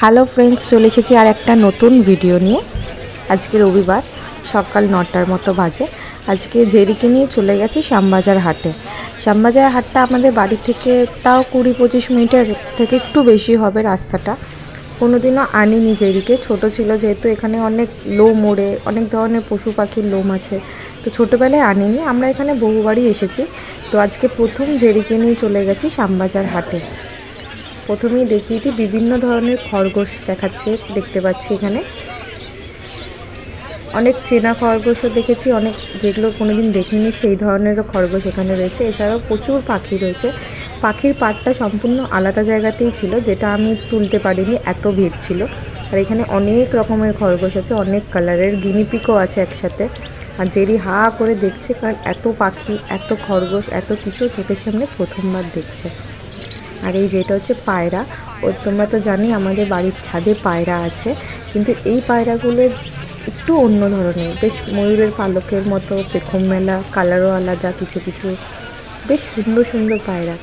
Hello friends, চলে এসেছি আর একটা নতুন ভিডিও নিয়ে। আজকে রবিবার, সকাল 9টার মতো বাজে। আজকে জেরিকে নিয়ে চলে গেছি শ্যামবাজার হাটে। শ্যামবাজার হাটটা আমাদের বাড়ি থেকে তাও 20-25 মিনিটের থেকে একটু বেশি হবে রাস্তাটা। কোনোদিনও আনিনি জেরিকে, ছোট ছিল যেহেতু। এখানে অনেক লোম ওড়ে, অনেক ধরনের পশু পাখির লোম আছে, তো ছোটোবেলায় আনিনি। আমরা এখানে বহুবারই এসেছি, তো আজকে প্রথম জেরিকে নিয়ে চলে গেছি শ্যামবাজার হাটে। প্রথমেই দেখিয়ে দিই, বিভিন্ন ধরনের খরগোশ দেখাচ্ছে, দেখতে পাচ্ছি এখানে অনেক চেনা খরগোশও দেখেছি, অনেক যেগুলো কোনোদিন দেখিনি সেই ধরনেরও খরগোশ এখানে রয়েছে। এছাড়াও প্রচুর পাখি রয়েছে। পাখির পাড়টা সম্পূর্ণ আলাদা জায়গাতেই ছিল, যেটা আমি তুলতে পারিনি, এত ভিড় ছিল। আর এখানে অনেক রকমের খরগোশ আছে, অনেক কালারের, গিনিপিকও আছে একসাথে। আর জেরি হা করে দেখছে, কারণ এত পাখি, এত খরগোশ, এত কিছু চোখের সামনে প্রথমবার দেখছে। আর এই যেটা হচ্ছে পায়রা, তোমরা তো জানি আমাদের বাড়ির ছাদে পায়রা আছে, কিন্তু এই পায়রাগুলো একটু অন্য ধরনের, বেশ ময়ূরের পালকের মতো, পেখম মেলা, কালারও আলাদা কিছু কিছু, বেশ সুন্দর সুন্দর পায়রা।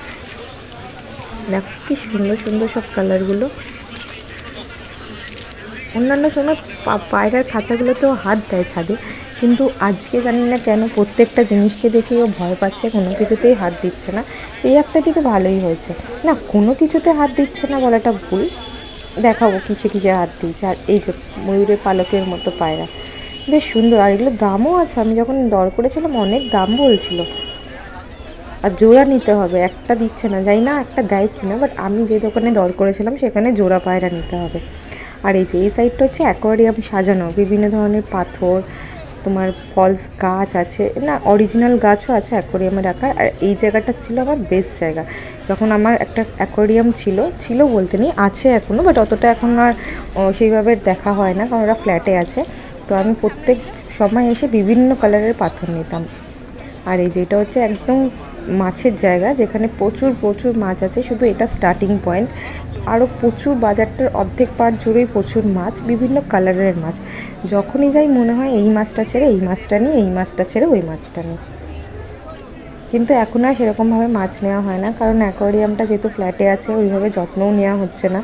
দেখো কি সুন্দর সুন্দর সব কালারগুলো। অন্যান্য সময় পায়রার খাঁচাগুলোতেও হাত দেয় ছাদে, কিন্তু আজকে জানি না কেন প্রত্যেকটা জিনিসকে দেখেই ও ভয় পাচ্ছে, কোনো কিছুতেই হাত দিচ্ছে না। এই একটা দিকে ভালোই হয়েছে, না কোনো কিছুতে হাত দিচ্ছে না বলাটা ভুল, দেখাবো কিসে কিসে হাত দিচ্ছে। আর এই যে ময়ূরের পালকের মতো পায়রা, বেশ সুন্দর। আর এগুলো দামও আছে, আমি যখন দর করেছিলাম অনেক দাম বলছিল। আর জোড়া নিতে হবে, একটা দিচ্ছে না, যাই না একটা দেয় কিনা, বাট আমি যে দোকানে দর করেছিলাম সেখানে জোড়া পায়রা নিতে হবে। আর এই যে এই সাইডটা হচ্ছে অ্যাকোয়ারিয়াম সাজানো, বিভিন্ন ধরনের পাথর, তোমার ফলস গাছ আছে, না অরিজিনাল গাছও আছে অ্যাকোয়ারিয়ামে রাখার। আর এই জায়গাটা ছিল আমার বেস্ট জায়গা। যখন আমার একটা অ্যাকোয়ারিয়াম ছিল বলতে নেই, আছে এখনও, বাট অতটা এখন আর সেইভাবে দেখা হয় না, কারণ ওরা ফ্ল্যাটে আছে। তো আমি প্রত্যেক সময় এসে বিভিন্ন কালারের পাথর নিতাম। আর এই যেটা হচ্ছে একদম মাছের জায়গা, যেখানে প্রচুর প্রচুর মাছ আছে, শুধু এটা স্টার্টিং পয়েন্ট। আরও প্রচুর, বাজারটার অর্ধেক পাট জুড়েই প্রচুর মাছ, বিভিন্ন কালারের মাছ। যখনই যাই মনে হয় এই মাছটা ছেড়ে এই মাছটা নিই, এই মাছটা ছেড়ে ওই মাছটা নিই। কিন্তু এখন আর সেরকমভাবে মাছ নেওয়া হয় না, কারণ অ্যাকোয়ারিয়ামটা যেহেতু ফ্ল্যাটে আছে, ওইভাবে যত্নও নেওয়া হচ্ছে না,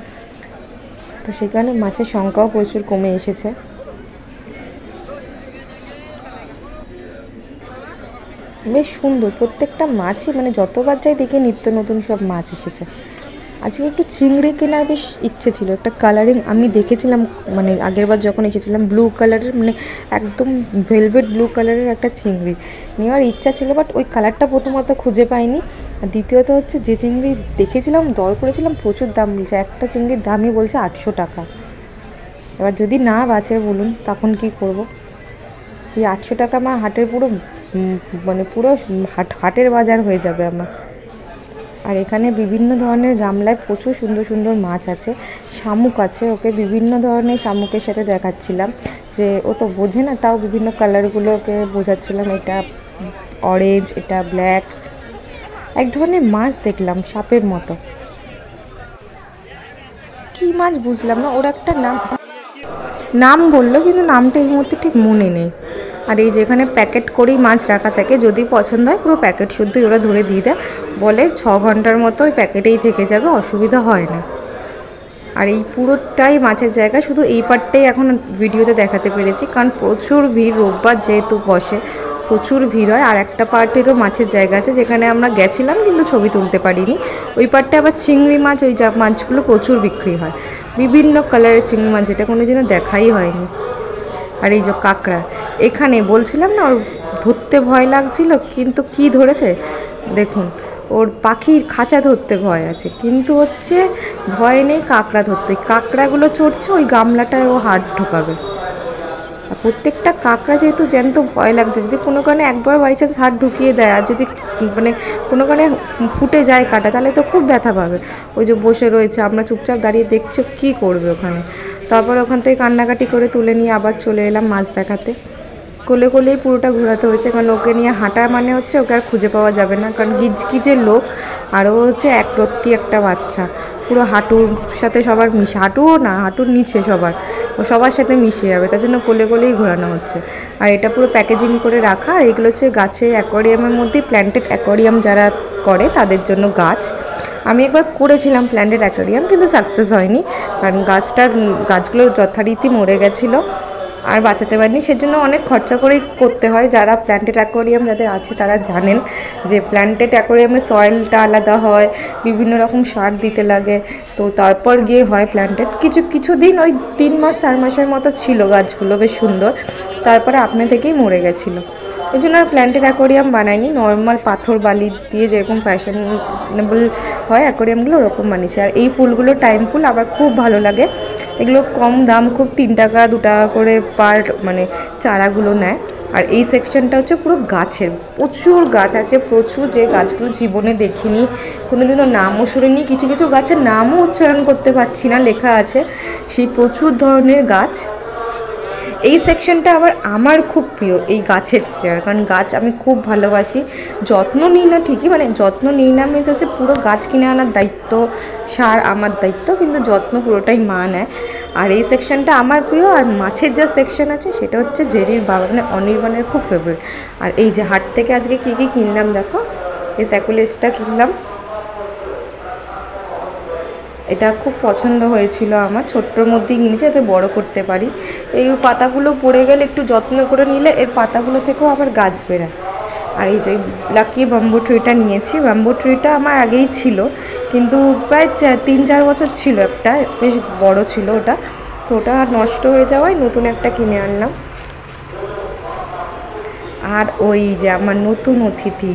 তো সেখানে মাছের সংখ্যাও প্রচুর কমে এসেছে। বেশ সুন্দর প্রত্যেকটা মাছই, মানে যতবার যাই দেখি নিত্য নতুন সব মাছ এসেছে। আজকে একটু চিংড়ি কেনার বেশ ইচ্ছে ছিল, একটা কালারিং আমি দেখেছিলাম, মানে আগেরবার যখন এসেছিলাম ব্লু কালারের, মানে একদম ভেলভেট ব্লু কালারের একটা চিংড়ি নেওয়ার ইচ্ছা ছিল, বাট ওই কালারটা প্রথমত খুঁজে পাইনি। আর দ্বিতীয়ত হচ্ছে যে চিংড়ি দেখেছিলাম, দর করেছিলাম, প্রচুর দাম বলছে, একটা চিংড়ির দামই বলছে 800 টাকা। এবার যদি না বাঁচে বলুন, তখন কি করব? এই 800 টাকা আমার হাটের পুরো, মানে পুরো হাটের বাজার হয়ে যাবে আমার। আর এখানে বিভিন্ন ধরনের গামলায় প্রচুর সুন্দর সুন্দর মাছ আছে, শামুক আছে, ওকে বিভিন্ন ধরনের শামুকের সাথে দেখাচ্ছিলাম, যে ও তো বোঝে না, তাও বিভিন্ন কালারগুলো ওকে বোঝাচ্ছিলাম, এটা অরেঞ্জ, এটা ব্ল্যাক। এক ধরনের মাছ দেখলাম সাপের মতো, কী মাছ বুঝলাম না, ওর একটা নাম বললো, কিন্তু নামটা এই মুহূর্তে ঠিক মনে নেই। আর এই যেখানে প্যাকেট করেই মাছ রাখা থাকে, যদি পছন্দ হয় পুরো প্যাকেট শুদ্ধই ওরা ধরে দিয়ে দেয়, বলে 6 ঘন্টার মতো ওই প্যাকেটেই থেকে যাবে, অসুবিধা হয় না। আর এই পুরোটাই মাছের জায়গা, শুধু এই পার্টটাই এখন ভিডিওতে দেখাতে পেরেছি, কারণ প্রচুর ভিড়, রোববার যেহেতু বসে প্রচুর ভিড় হয়। আর একটা পার্টেরও মাছের জায়গা আছে, যেখানে আমরা গেছিলাম কিন্তু ছবি তুলতে পারিনি। ওই পার্টটা আবার চিংড়ি মাছ, ওই যা মাছগুলো প্রচুর বিক্রি হয়, বিভিন্ন কালারের চিংড়ি মাছ, যেটা কোনোদিনও দেখাই হয়নি। আর এই যে কাঁকড়া, এখানে বলছিলাম না ওর ধরতে ভয় লাগছিল, কিন্তু কি ধরেছে দেখুন, ওর পাখির খাঁচা ধরতে ভয় আছে, কিন্তু হচ্ছে ভয় নেই কাঁকড়া ধরতে। ওই কাঁকড়াগুলো চড়ছে, ওই গামলাটায় ও হাত ঢোকাবে। আর প্রত্যেকটা কাঁকড়া যেহেতু জ্যান্ত, ভয় লাগছে, যদি কোনো কারণে একবার বাই চান্স হাত ঢুকিয়ে দেয়, আর যদি মানে কোনো কারণে ফুটে যায় কাঁটা, তাহলে তো খুব ব্যথা পাবে। ওই যে বসে রয়েছে, আমরা চুপচাপ দাঁড়িয়ে দেখছি কী করবে ওখানে। তারপর ওখান থেকে কান্নাকাটি করে তুলে নিয়ে আবার চলে এলাম মাছ দেখাতে। কোলে কোলেই পুরোটা ঘোরাতে হয়েছে, কারণ ওকে নিয়ে হাঁটা মানে হচ্ছে ওকে আর খুঁজে পাওয়া যাবে না, কারণ গিজগিজের লোক আর ও হচ্ছে একরত্তি একটা বাচ্চা, পুরো হাঁটুর সাথে সবার মিশে, হাঁটুও না হাঁটুর নিচে সবার, ও সবার সাথে মিশে যাবে, তার জন্য কোলে কোলেই ঘোরানো হচ্ছে। আর এটা পুরো প্যাকেজিং করে রাখা, আর এগুলো হচ্ছে গাছের অ্যাকোয়ারিয়ামের মধ্যে, প্ল্যান্টেড অ্যাকোয়ারিয়াম যারা করে তাদের জন্য গাছ। আমি একবার করেছিলাম প্ল্যান্টেড অ্যাকোয়ারিয়াম, কিন্তু সাকসেস হয়নি, কারণ গাছগুলো যথারীতি মরে গেছিলো আর বাঁচাতে পারিনি, সেজন্য অনেক খরচা করেই করতে হয়। যারা প্ল্যান্টেড অ্যাকোয়ারিয়াম যাদের আছে তারা জানেন যে প্ল্যান্টেড অ্যাকোয়ারিয়ামে সয়েলটা আলাদা হয়, বিভিন্ন রকম সার দিতে লাগে, তো তারপর গিয়ে হয় প্ল্যান্টেড। কিছুদিন ওই 3 মাস 4 মাসের মতো ছিল গাছগুলো বেশ সুন্দর, তারপরে আপনা থেকেই মরে গেছিলো। এই জন্য আর প্ল্যান্টেড অ্যাকোয়ারিয়াম বানাইনি, নর্মাল পাথর বালি দিয়ে যেরকম ফ্যাশনেবল হয় অ্যাকোয়ারিয়ামগুলো ওরকম বানিয়েছি। আর এই ফুলগুলো টাইম ফুল আবার খুব ভালো লাগে, এগুলো কম দাম, খুব 3 টাকা 2 টাকা করে পার মানে চারাগুলো নেয়। আর এই সেকশনটা হচ্ছে পুরো গাছের, প্রচুর গাছ আছে, প্রচুর, যে গাছগুলো জীবনে দেখিনি, কোনোদিনও নামও শুনিনি, কিছু কিছু গাছের নামও উচ্চারণ করতে পারছি না, লেখা আছে, সেই প্রচুর ধরনের গাছ। এই সেকশনটা আবার আমার খুব প্রিয়, এই গাছের চেয়ার, কারণ গাছ আমি খুব ভালোবাসি, যত্ন নিই না ঠিকই, মানে যত্ন নিই না মিনস হচ্ছে পুরো গাছ কিনে আনার দায়িত্ব, সার আমার দায়িত্ব, কিন্তু যত্ন পুরোটাই মা নেয়। আর এই সেকশনটা আমার প্রিয়। আর মাছের যা সেকশন আছে সেটা হচ্ছে জেরির বাবা মানে অনির্বাণের খুব ফেভারিট। আর এই যে হাট থেকে আজকে কী কী কিনলাম দেখো, এই স্যাকুলেসটা কিনলাম, এটা খুব পছন্দ হয়েছিল আমার, ছোট্টর মধ্যেই কিনেছি যাতে বড় করতে পারি। এই পাতাগুলো পড়ে গেলে একটু যত্ন করে নিলে এর পাতাগুলো থেকেও আবার গাছ বেরায়। আর এই যে লাকি ব্যাম্বু ট্রিটা নিয়েছি, ব্যাম্বু ট্রিটা আমার আগেই ছিল, কিন্তু প্রায় 3-4 বছর ছিল, একটা বেশ বড় ছিল ওটা, তো ওটা নষ্ট হয়ে যাওয়ায় নতুন একটা কিনে আনলাম। আর ওই যে আমার নতুন অতিথি,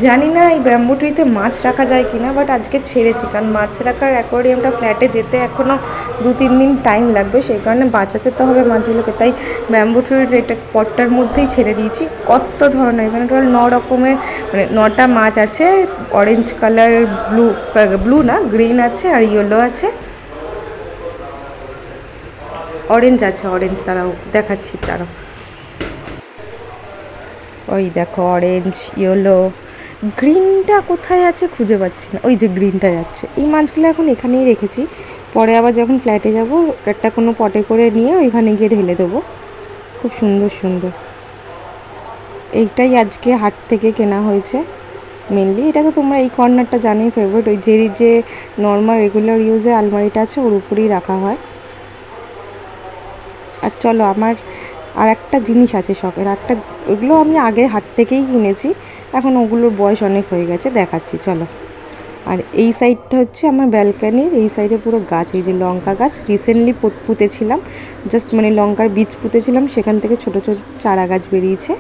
জানি না এই ব্যাম্বু ট্রিতে মাছ রাখা যায় কি না, বাট আজকে ছেড়েছি, কারণ মাছ রাখার অ্যাকোয়ারিয়ামটা ফ্ল্যাটে যেতে এখনও 2-3 দিন টাইম লাগবে, সেই কারণে বাঁচাতে তো হবে মাছগুলোকে, তাই ব্যাম্বু ট্রির এটা পটটার মধ্যেই ছেড়ে দিয়েছি। কত ধরনের, এখানে টোটাল 9 রকমের মানে 9টা মাছ আছে, অরেঞ্জ কালার, ব্লু না গ্রিন আছে, আর ইয়েলো আছে, অরেঞ্জ আছে, অরেঞ্জ তারাও দেখাচ্ছি, তারাও ওই দেখো অরেঞ্জ, ইয়েলো, গ্রিনটা কোথায় আছে খুঁজে পাচ্ছি না, ওই যে গ্রিনটা যাচ্ছে। এই মাছগুলো এখন এখানেই রেখেছি, পরে আবার যখন ফ্ল্যাটে যাব একটা কোনো পটে করে নিয়ে ওইখানে গিয়ে ঢেলে দেবো। খুব সুন্দর সুন্দর, এইটাই আজকে হাট থেকে কেনা হয়েছে মেনলি। এটা তো তোমরা এই কর্নারটা জানোই ফেভারিট, ওই জেরির যে নর্মাল রেগুলার ইউজে আলমারিটা আছে ওর উপরেই রাখা হয়। আর চলো, আমার আর একটা জিনিস আছে শখের, একটা, ওইগুলো আমি আগে হাট থেকেই কিনেছি, এখন ওগুলোর বয়স অনেক হয়ে গেছে, দেখাচ্ছি চলো। আর এই সাইডটা হচ্ছে আমার ব্যালকানির, এই সাইডে পুরো গাছ, এই যে লঙ্কা গাছ রিসেন্টলি পুঁতেছিলাম, জাস্ট মানে লঙ্কার বীজ পুঁতেছিলাম, সেখান থেকে ছোটো ছোটো চারা গাছ বেরিয়েছে।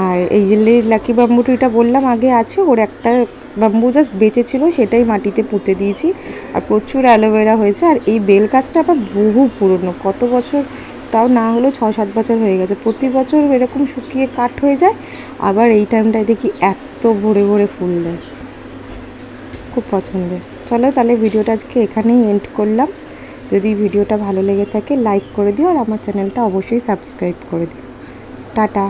আর এই যে লাকি ব্যাম্বু ট্রিটা বললাম আগে আছে, ওর একটা ব্যাম্বু জাস্ট বেঁচে ছিল, সেটাই মাটিতে পুঁতে দিয়েছি, আর প্রচুর অ্যালোভেরা হয়েছে। আর এই বেল গাছটা আবার বহু পুরনো, কত বছর, তাও না হলেও 6-7 বছর হয়ে গেছে, প্রতি বছর এরকম শুকিয়ে কাঠ হয়ে যায়, আবার এই টাইমটায় দেখি এত ভরে ভরে ফুল দেয়, খুব পছন্দের। চলো তাহলে ভিডিওটা আজকে এখানেই এন্ড করলাম, যদি ভিডিওটা ভালো লেগে থাকে লাইক করে দিও, আর আমার চ্যানেলটা অবশ্যই সাবস্ক্রাইব করে দিও। টাটা।